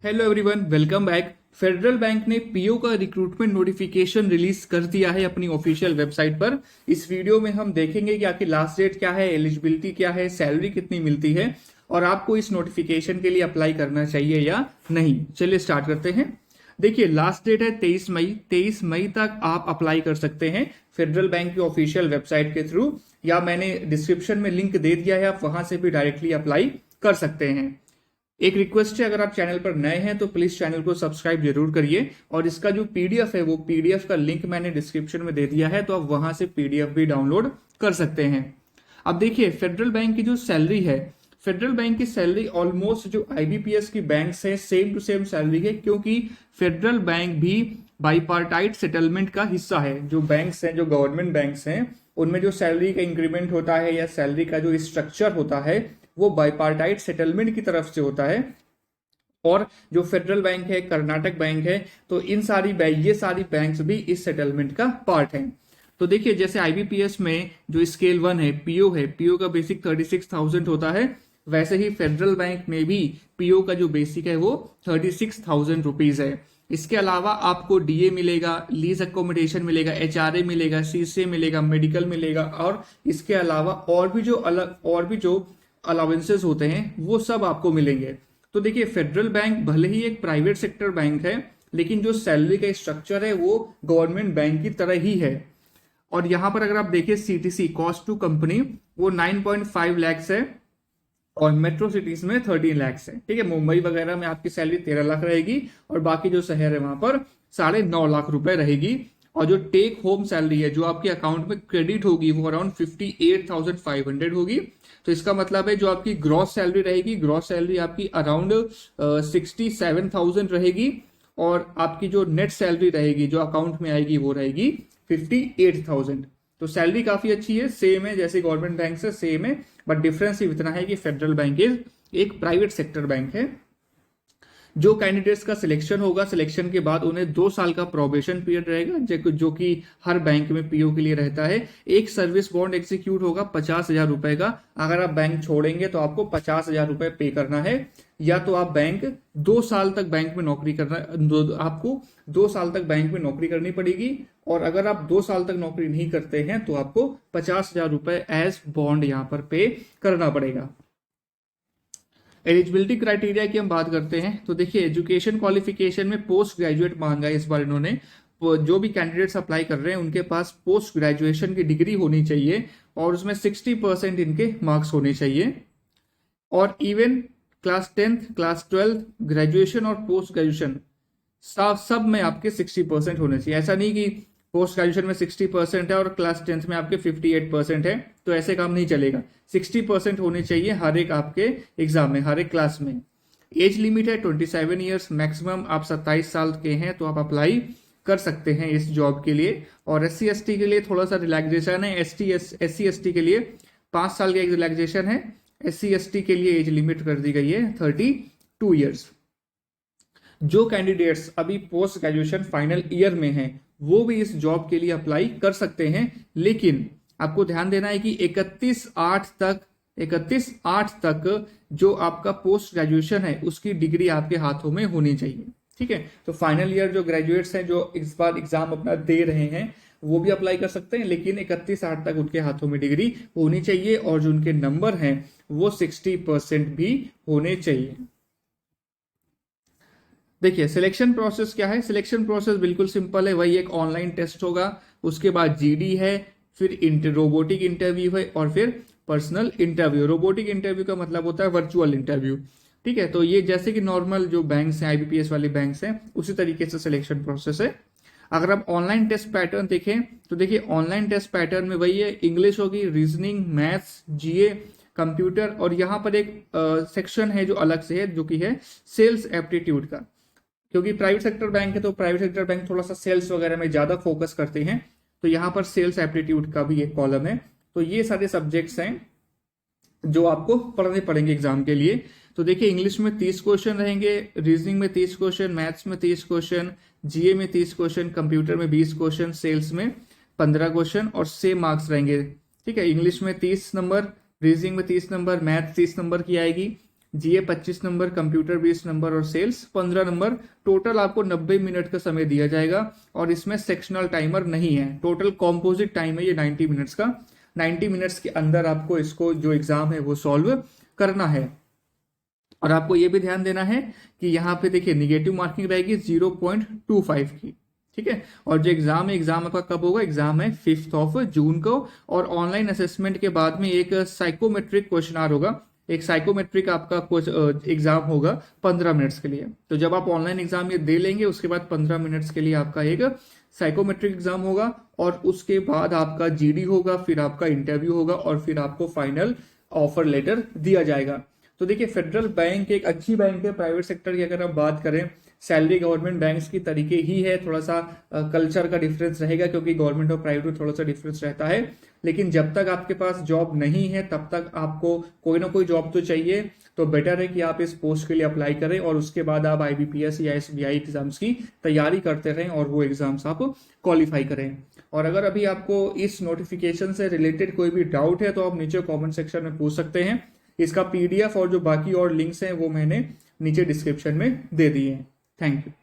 Hello everyone, welcome back. Federal bank ने PO का recruitment notification release कर दिया है अपनी ऑफिशियल वेबसाइट पर। इस वीडियो में हम देखेंगे कि आखिर लास्ट डेट क्या है, एलिजिबिलिटी क्या है, सैलरी कितनी मिलती है और आपको इस नोटिफिकेशन के लिए अप्लाई करना चाहिए या नहीं। चलिए स्टार्ट करते हैं। देखिए, लास्ट डेट है 23 मई। 23 मई तक आप अप्लाई कर सकते हैं फेडरल बैंक की ऑफिशियल वेबसाइट के थ्रू, या मैंने डिस्क्रिप्शन में लिंक दे दिया है, आप वहां से भी डायरेक्टली अप्लाई कर सकते हैं। एक रिक्वेस्ट है, अगर आप चैनल पर नए हैं तो प्लीज चैनल को सब्सक्राइब जरूर करिए, और इसका जो पीडीएफ है वो पीडीएफ का लिंक मैंने डिस्क्रिप्शन में दे दिया है, तो आप वहां से पीडीएफ भी डाउनलोड कर सकते हैं। अब देखिए, फेडरल बैंक की जो सैलरी है, फेडरल बैंक की सैलरी ऑलमोस्ट जो आईबीपीएस की बैंक्स है सेम टू सेम सैलरी है, क्योंकि फेडरल बैंक भी बाईपार्टाइट सेटलमेंट का हिस्सा है। जो बैंक्स हैं, जो गवर्नमेंट बैंक्स हैं, उनमें जो सैलरी का इंक्रीमेंट होता है या सैलरी का जो स्ट्रक्चर होता है वो बाईपार्टाइट सेटलमेंट की तरफ से होता है। और जो फेडरल बैंक है, कर्नाटक बैंक है, तो ये सारी बैंक्स भी इस सेटलमेंट का पार्ट हैं। तो देखिए, जैसे आईबीपीएस में जो स्केल 1 है, पीओ का बेसिक 36,000 होता है, वैसे ही फेडरल बैंक में भी पीओ का जो बेसिक है वो 36,000 रुपीज है। इसके अलावा आपको डीए मिलेगा, लीज अकोमोडेशन मिलेगा, एचआरए मिलेगा, सीसीए मिलेगा, मेडिकल मिलेगा, और इसके अलावा और भी जो अलाउंसेस होते हैं वो सब आपको मिलेंगे। तो देखिए, फेडरल बैंक भले ही एक प्राइवेट सेक्टर बैंक है, लेकिन जो सैलरी का स्ट्रक्चर है वो गवर्नमेंट बैंक की तरह ही है। और यहां पर अगर आप देखिए, सीटीसी कॉस्ट टू कंपनी वो 9.5 लैक्स है, और मेट्रो सिटीज में 13 लैक्स है। ठीक है, मुंबई वगैरह में आपकी सैलरी 13 लाख रहेगी, और बाकी जो शहर है वहां पर 9.5 लाख रुपए रहेगी। और जो टेक होम सैलरी है, जो आपके अकाउंट में क्रेडिट होगी, वो अराउंड 58,500 होगी। तो इसका मतलब है, जो आपकी ग्रॉस सैलरी रहेगी, ग्रॉस सैलरी आपकी अराउंड 67,000 रहेगी, और आपकी जो नेट सैलरी रहेगी जो अकाउंट में आएगी वो रहेगी 58,000। तो सैलरी काफी अच्छी है, सेम है जैसे गवर्नमेंट बैंक से सेम है, बट डिफरेंस इतना है कि फेडरल बैंक एक प्राइवेट सेक्टर बैंक है। जो कैंडिडेट्स का सिलेक्शन होगा, सिलेक्शन के बाद उन्हें 2 साल का प्रोबेशन पीरियड रहेगा, जो कि हर बैंक में पीओ के लिए रहता है। एक सर्विस बॉन्ड एग्जीक्यूट होगा 50,000 रुपए का। अगर आप बैंक छोड़ेंगे तो आपको 50,000 रुपए पे करना है, या तो आप 2 साल तक बैंक में नौकरी करना, आपको 2 साल तक बैंक में नौकरी करनी पड़ेगी। और अगर आप 2 साल तक नौकरी नहीं करते हैं तो आपको 50,000 रुपए एज बॉन्ड यहां पर पे करना पड़ेगा। एलिजिबिलिटी क्राइटेरिया की हम बात करते हैं, तो देखिए, एजुकेशन क्वालिफिकेशन में पोस्ट ग्रेजुएट मांगा है इस बार इन्होंने। जो भी कैंडिडेट्स अप्लाई कर रहे हैं उनके पास पोस्ट ग्रेजुएशन की डिग्री होनी चाहिए, और उसमें 60% इनके मार्क्स होने चाहिए। और even class 10th, class 12th, graduation और पोस्ट ग्रेजुएशन सब में आपके 60% होने चाहिए। ऐसा नहीं कि पोस्ट ग्रेजुएशन में 60% है और क्लास 10th में आपके 58% है, तो ऐसे काम नहीं चलेगा। 60% होने चाहिए हर एक आपके एग्जाम में, हर एक क्लास में। एज लिमिट है 27 ईयर्स, मैक्सिमम आप 27 साल के हैं तो आप अप्लाई कर सकते हैं इस जॉब के लिए। और SC/ST के लिए थोड़ा सा रिलैक्सेशन है। SC/ST के लिए 5 साल का एक रिलैक्सेशन है। SC/ST के लिए एज लिमिट कर दी गई है 32 ईयर्स। जो कैंडिडेट्स अभी पोस्ट ग्रेजुएशन फाइनल ईयर में हैं वो भी इस जॉब के लिए अप्लाई कर सकते हैं, लेकिन आपको ध्यान देना है कि 31/8 तक जो आपका पोस्ट ग्रेजुएशन है उसकी डिग्री आपके हाथों में होनी चाहिए। ठीक है, तो फाइनल ईयर जो ग्रेजुएट्स हैं जो इस बार एग्जाम अपना दे रहे हैं वो भी अप्लाई कर सकते हैं, लेकिन 31/8 तक उनके हाथों में डिग्री होनी चाहिए, और जो उनके नंबर हैं वो 60% भी होने चाहिए। देखिए, सिलेक्शन प्रोसेस क्या है। सिलेक्शन प्रोसेस बिल्कुल सिंपल है, वही एक ऑनलाइन टेस्ट होगा, उसके बाद जीडी है, फिर रोबोटिक इंटरव्यू है, और फिर पर्सनल इंटरव्यू। रोबोटिक इंटरव्यू का मतलब होता है वर्चुअल इंटरव्यू। ठीक है, तो ये जैसे कि नॉर्मल जो बैंक्स हैं, आईबीपीएस वाले बैंक्स हैं, उसी तरीके से सिलेक्शन प्रोसेस है। अगर आप ऑनलाइन टेस्ट पैटर्न देखें तो देखिए, ऑनलाइन टेस्ट पैटर्न में वही है, इंग्लिश होगी, रीजनिंग, मैथ्स, जीए, कंप्यूटर, और यहाँ पर एक सेक्शन है जो अलग से है, जो कि है सेल्स एप्टीट्यूड का। क्योंकि प्राइवेट सेक्टर बैंक है तो प्राइवेट सेक्टर बैंक थोड़ा सा सेल्स वगैरह में ज्यादा फोकस करते हैं, तो यहाँ पर सेल्स एप्टीट्यूड का भी एक कॉलम है। तो ये सारे सब्जेक्ट्स हैं जो आपको पढ़ने पड़ेंगे एग्जाम के लिए। तो देखिए, इंग्लिश में 30 क्वेश्चन रहेंगे, रीजनिंग में 30 क्वेश्चन, मैथ्स में 30 क्वेश्चन, जीए में 30 क्वेश्चन, कंप्यूटर में 20 क्वेश्चन, सेल्स में 15 क्वेश्चन, और सेम मार्क्स रहेंगे। ठीक है, इंग्लिश में 30 नंबर, रीजनिंग में 30 नंबर, मैथ्स 30 नंबर की आएगी, जीए 25 नंबर, कंप्यूटर 20 नंबर और सेल्स 15 नंबर। टोटल आपको 90 मिनट का समय दिया जाएगा और इसमें सेक्शनल टाइमर नहीं है, टोटल कॉम्पोजिट टाइम है ये 90 मिनट्स का। 90 मिनट्स के अंदर आपको इसको जो एग्जाम है वो सॉल्व करना है। और आपको ये भी ध्यान देना है कि यहाँ पे देखिए निगेटिव मार्किंग रहेगी 0.25 की, ठीक है। और जो एग्जाम है, एग्जाम आपका कब होगा, एग्जाम है 5 जून को। और ऑनलाइन असेसमेंट के बाद में एक साइकोमेट्रिक क्वेश्चन होगा, एक साइकोमेट्रिक आपका एग्जाम होगा 15 मिनट्स के लिए। तो जब आप ऑनलाइन एग्जाम ये दे लेंगे उसके बाद 15 मिनट्स के लिए आपका एक साइकोमेट्रिक एग्जाम होगा और उसके बाद आपका जीडी होगा, फिर आपका इंटरव्यू होगा और फिर आपको फाइनल ऑफर लेटर दिया जाएगा। तो देखिए फेडरल बैंक एक अच्छी बैंक है। प्राइवेट सेक्टर की अगर हम बात करें, सैलरी गवर्नमेंट बैंक्स की तरीके ही है, थोड़ा सा कल्चर का डिफरेंस रहेगा क्योंकि गवर्नमेंट और प्राइवेट में थोड़ा सा डिफरेंस रहता है। लेकिन जब तक आपके पास जॉब नहीं है तब तक आपको कोई ना कोई जॉब तो चाहिए, तो बेटर है कि आप इस पोस्ट के लिए अप्लाई करें और उसके बाद आप IBPS या SBI एग्जाम्स की तैयारी करते रहें और वो एग्जाम्स आप क्वालिफाई करें। और अगर अभी आपको इस नोटिफिकेशन से रिलेटेड कोई भी डाउट है तो आप नीचे कॉमेंट सेक्शन में पूछ सकते हैं। इसका PDF और जो बाकी और लिंक्स हैं वो मैंने नीचे डिस्क्रिप्शन में दे दिए हैं। Thank you.